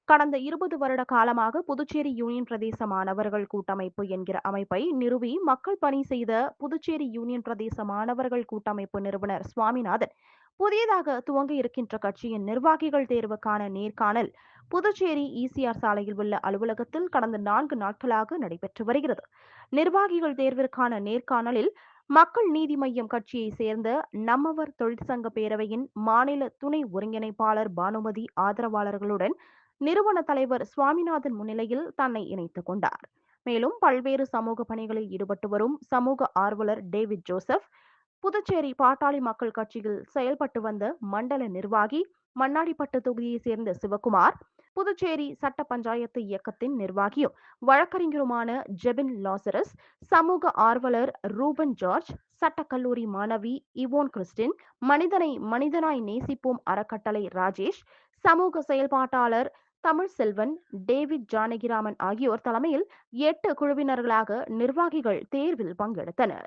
கடந்த 20 வருட காலமாக புதுச்சேரி யூனியன் பிரதேச மாணவர்கள் கூட்டமைப்பு என்கிற அமைப்பை நிறுவி மக்கள் பணி செய்த புதுச்சேரி யூனியன் பிரதேச மாணவர்கள் கூட்டமைப்பு நிறுவனர் சுவாமிநாதன் புதியதாக துவங்க இருக்கின்ற கட்சியின் நிர்வாகிகள் தேர்வுக்கான நேர்காணல் புதுச்சேரி இசிஆர் சாலையில் உள்ள அலுவலகத்தில் கடந்த 4 நாட்களாக நடைபெற்று வருகிறது. நிர்வாகிகள் தேர்விற்கான நேர்காணலில் மக்கள் நீதி மய்யம் கட்சியை சேர்ந்த நம்மவர் தொழிற்சங்க பேரவையின் மாநில துணை ஒருங்கிணைப்பாளர் பானுமதி ஆதரவாளர்களுடன் நிறுவன தலைவர் சுவாமிநாதன் முன்னிலையில் தன்னை இணைத்துக் கொண்டார். மேலும் பல்வேறு சமூக பணிகளில் ஈடுபட்டு வரும் சமூக ஆர்வலர் டேவிட் ஜோசப், புதுச்சேரி பாட்டாளி மக்கள் கட்சியில் செயல்பட்டு வந்த மண்டல நிர்வாகி மண்ணாடிப்பட்டு தொகுதியைச் சேர்ந்த சிவகுமார், புதுச்சேரி சட்ட பஞ்சாயத்து இயக்கத்தின் நிர்வாகியும் வழக்கறிஞருமான ஜெபின் லாசரஸ், சமூக ஆர்வலர் ரூபன் ஜார்ஜ், சட்டக்கல்லூரி மாணவி இவோன் கிறிஸ்டின், மனிதனை மனிதனாய் நேசிப்போம் அறக்கட்டளை ராஜேஷ், சமூக செயல்பாட்டாளர் தமிழ் செல்வன், டேவிட் ஜானகிராமன் ஆகியோர் தலைமையில் 8 குழுவினர்களாக நிர்வாகிகள் தேர்வில் பங்கெடுத்தனர்.